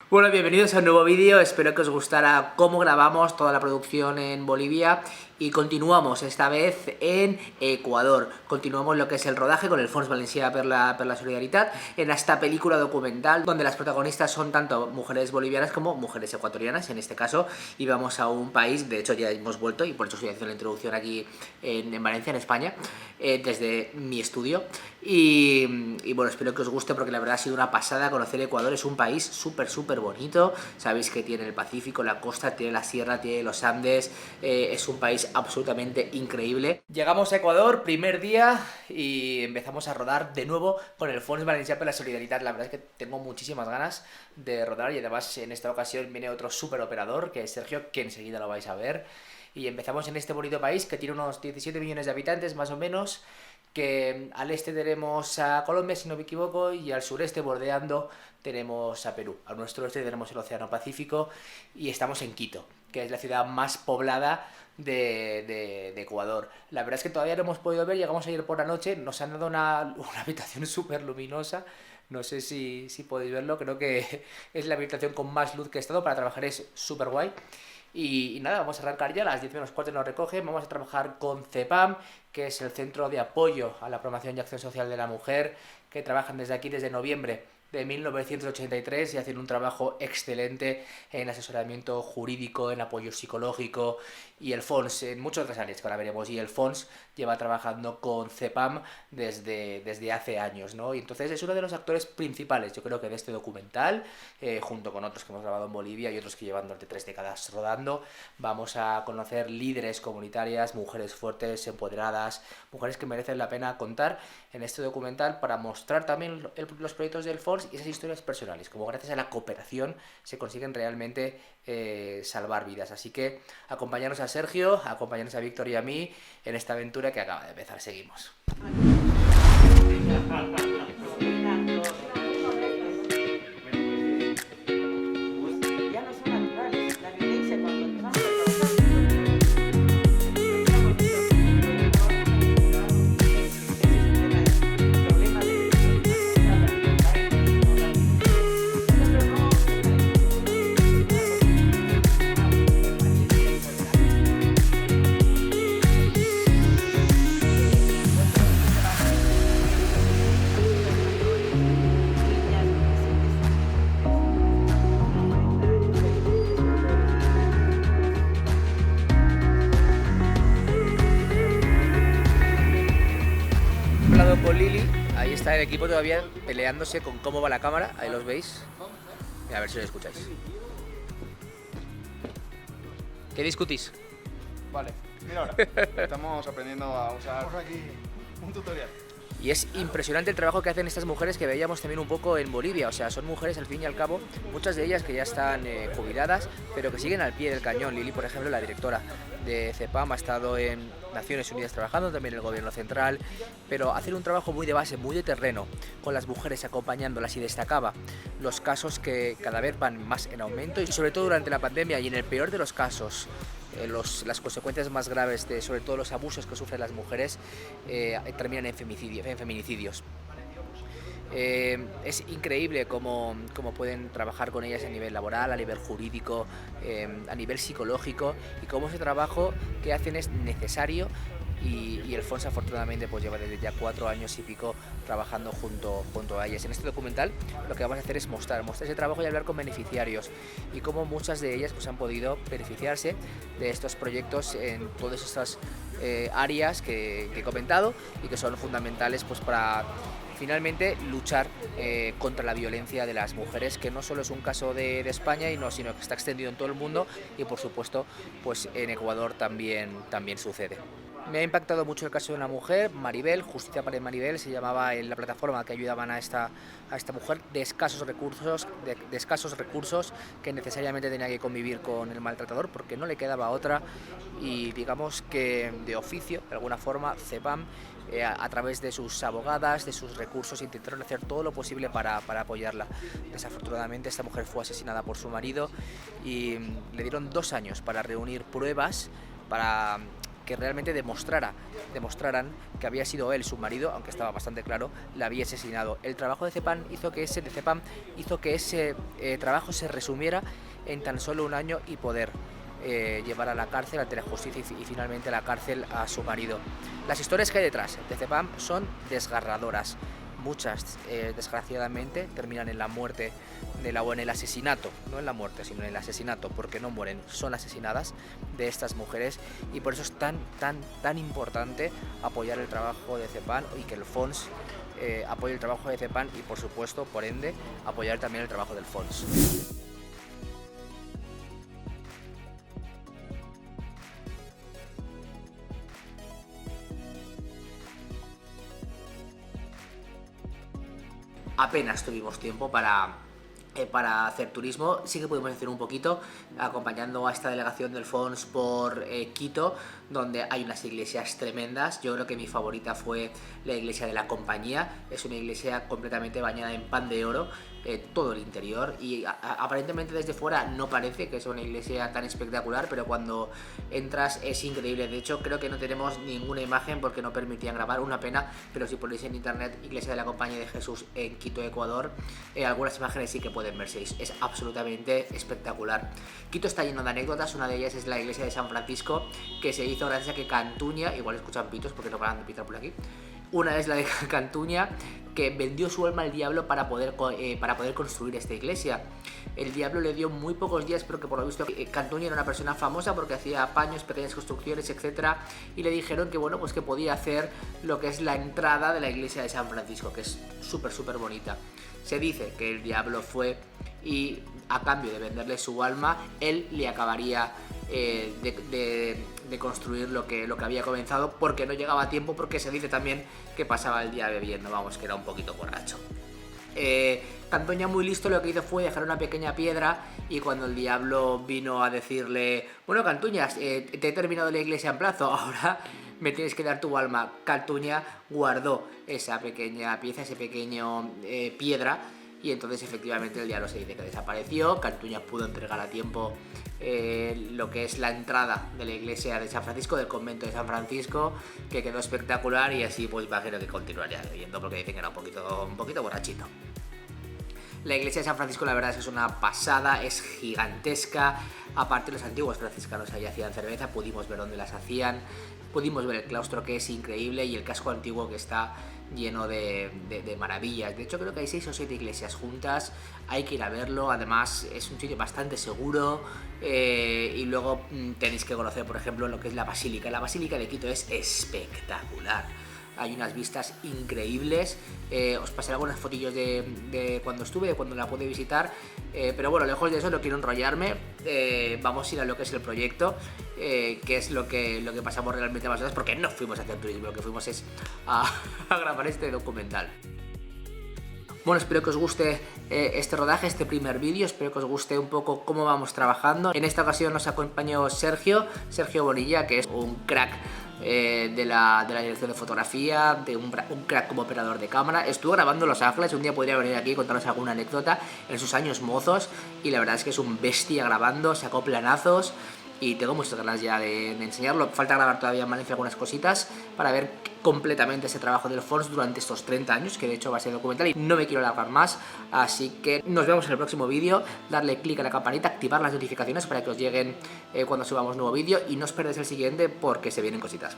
Bueno, bienvenidos a un nuevo vídeo, espero que os gustara cómo grabamos toda la producción en Bolivia y continuamos esta vez en Ecuador. Continuamos lo que es el rodaje con el Fons Valencià per la Solidaritat en esta película documental donde las protagonistas son tanto mujeres bolivianas como mujeres ecuatorianas. En este caso íbamos a un país, de hecho ya hemos vuelto y por eso estoy haciendo la introducción aquí en Valencia, en España, desde mi estudio. Y bueno, espero que os guste porque la verdad ha sido una pasada conocer Ecuador. Es un país súper bonito. Sabéis que tiene el Pacífico, la costa, tiene la sierra, tiene los Andes. Es un país absolutamente increíble. Llegamos a Ecuador, primer día, y empezamos a rodar de nuevo con el Fons Valencià per la Solidaritat. La verdad es que tengo muchísimas ganas de rodar y además en esta ocasión viene otro súper operador, que es Sergio, que enseguida lo vais a ver. Y empezamos en este bonito país que tiene unos 17 millones de habitantes más o menos, que al este tenemos a Colombia, si no me equivoco, y al sureste, bordeando, tenemos a Perú. A nuestro oeste tenemos el Océano Pacífico y estamos en Quito, que es la ciudad más poblada de Ecuador. La verdad es que todavía no hemos podido ver, llegamos ayer por la noche, nos han dado una habitación súper luminosa. No sé si podéis verlo, creo que es la habitación con más luz que he estado, para trabajar es súper guay. Y nada, vamos a arrancar ya, a las 10 menos cuarto nos recogen, vamos a trabajar con CEPAM, que es el Centro de Apoyo a la Promoción y Acción Social de la Mujer, que trabajan desde aquí desde noviembre de 1983 y hacen un trabajo excelente en asesoramiento jurídico, en apoyo psicológico, y el Fons en muchas otras áreas que ahora veremos. Y el Fons lleva trabajando con CEPAM desde hace años, ¿no? Y entonces es uno de los actores principales, yo creo que de este documental, junto con otros que hemos grabado en Bolivia y otros que llevan durante 3 décadas rodando. Vamos a conocer líderes comunitarias, mujeres fuertes, empoderadas, mujeres que merecen la pena contar en este documental, para mostrar también los proyectos del Fons y esas historias personales, como gracias a la cooperación se consiguen realmente salvar vidas. Así que acompañarnos a Sergio, acompañarnos a Víctor y a mí en esta aventura que acaba de empezar. Seguimos. He hablado con Lili, ahí está el equipo todavía peleándose con cómo va la cámara, ahí los veis. Y a ver si lo escucháis. ¿Qué discutís? Vale, mira ahora, estamos aprendiendo a usar aquí un tutorial. Y es impresionante el trabajo que hacen estas mujeres, que veíamos también un poco en Bolivia. O sea, son mujeres al fin y al cabo, muchas de ellas que ya están jubiladas, pero que siguen al pie del cañón. Lili, por ejemplo, la directora de CEPAM, ha estado en Naciones Unidas trabajando, también en el gobierno central, pero hacen un trabajo muy de base, muy de terreno, con las mujeres, acompañándolas, y destacaba los casos que cada vez van más en aumento, y sobre todo durante la pandemia, y en el peor de los casos, las consecuencias más graves de sobre todo los abusos que sufren las mujeres terminan en feminicidios. Es increíble cómo pueden trabajar con ellas a nivel laboral, a nivel jurídico, a nivel psicológico, y cómo ese trabajo que hacen es necesario. Y el Fons afortunadamente pues lleva desde ya 4 años y pico trabajando junto a ellas. En este documental lo que vamos a hacer es mostrar ese trabajo y hablar con beneficiarios, y cómo muchas de ellas pues han podido beneficiarse de estos proyectos en todas estas áreas que he comentado, y que son fundamentales pues para finalmente luchar contra la violencia de las mujeres, que no solo es un caso de España, sino que está extendido en todo el mundo, y por supuesto pues en Ecuador también sucede. Me ha impactado mucho el caso de una mujer, Maribel, Justicia para Maribel se llamaba en la plataforma que ayudaban a esta mujer de escasos recursos, que necesariamente tenía que convivir con el maltratador porque no le quedaba otra, y digamos que de oficio, de alguna forma, CEPAM, a través de sus abogadas, de sus recursos, intentaron hacer todo lo posible para apoyarla. Desafortunadamente esta mujer fue asesinada por su marido, y le dieron 2 años para reunir pruebas, para que realmente demostraran que había sido él, su marido, aunque estaba bastante claro, la había asesinado. El trabajo de Cepam hizo que ese trabajo se resumiera en tan solo un año y poder llevar a la cárcel ante la justicia y finalmente a la cárcel a su marido. Las historias que hay detrás de Cepam son desgarradoras. Muchas, desgraciadamente, terminan en la muerte o en el asesinato, no en la muerte, sino en el asesinato, porque no mueren, son asesinadas de estas mujeres, y por eso es tan importante apoyar el trabajo de Cepam y que el Fons apoye el trabajo de Cepam y, por supuesto, por ende, apoyar también el trabajo del Fons. Apenas tuvimos tiempo para hacer turismo. Sí que pudimos hacer un poquito acompañando a esta delegación del Fons por Quito, donde hay unas iglesias tremendas. Yo creo que mi favorita fue la iglesia de la Compañía. Es una iglesia completamente bañada en pan de oro, todo el interior, y aparentemente desde fuera no parece que sea una iglesia tan espectacular, pero cuando entras es increíble. De hecho, creo que no tenemos ninguna imagen porque no permitían grabar, una pena, pero si ponéis en internet Iglesia de la Compañía de Jesús en Quito, Ecuador, algunas imágenes sí que pueden verse. Es absolutamente espectacular. Quito está lleno de anécdotas. Una de ellas es la iglesia de San Francisco, que se hizo gracias a que Cantuña, igual escuchan pitos porque no paran de pitar por aquí, una es la de Cantuña, que vendió su alma al diablo para poder construir esta iglesia. El diablo le dio muy pocos días, pero que por lo visto Cantuña era una persona famosa porque hacía paños, pequeñas construcciones, etc. Y le dijeron que bueno, pues que podía hacer lo que es la entrada de la iglesia de San Francisco, que es súper bonita. Se dice que el diablo fue y a cambio de venderle su alma, él le acabaría de construir lo que había comenzado, porque no llegaba a tiempo, porque se dice también que pasaba el día bebiendo, vamos, que era un poquito borracho. Cantoña, muy listo, lo que hizo fue dejar una pequeña piedra, y cuando el diablo vino a decirle: bueno, Cantuña, te he terminado la iglesia en plazo, ahora me tienes que dar tu alma, Cantuña guardó esa pequeña pieza, ese pequeño piedra, y entonces efectivamente el diablo se dice que desapareció. Cantuña pudo entregar a tiempo lo que es la entrada de la iglesia de San Francisco, del convento de San Francisco, que quedó espectacular, y así pues imagino que continuaría bebiendo porque dicen que era un poquito borrachito. La iglesia de San Francisco, la verdad es que es una pasada, es gigantesca. Aparte, los antiguos franciscanos allí hacían cerveza, pudimos ver dónde las hacían, pudimos ver el claustro, que es increíble, y el casco antiguo, que está lleno de maravillas. De hecho, creo que hay 6 o 7 iglesias juntas, hay que ir a verlo. Además, es un sitio bastante seguro, y luego tenéis que conocer, por ejemplo, lo que es la Basílica. La Basílica de Quito es espectacular. Hay unas vistas increíbles. Os pasaré algunas fotillos de cuando estuve, de cuando la pude visitar. Pero bueno, lejos de eso, no quiero enrollarme. Vamos a ir a lo que es el proyecto, que es lo que pasamos realmente más horas, porque no fuimos a hacer turismo, lo que fuimos es a grabar este documental. Bueno, espero que os guste este rodaje, este primer vídeo. Espero que os guste un poco cómo vamos trabajando. En esta ocasión nos acompañó Sergio Bonilla, que es un crack de la dirección de fotografía, un crack como operador de cámara. Estuvo grabando en Los Ángeles, un día podría venir aquí y contarnos alguna anécdota en sus años mozos, y la verdad es que es un bestia grabando, sacó planazos, y tengo muchas ganas ya de enseñarlo. Falta grabar todavía en Valencia algunas cositas para ver completamente ese trabajo del Fons durante estos 30 años, que de hecho va a ser documental y no me quiero alargar más. Así que nos vemos en el próximo vídeo. Darle click a la campanita, activar las notificaciones para que os lleguen cuando subamos nuevo vídeo, y no os perdáis el siguiente porque se vienen cositas.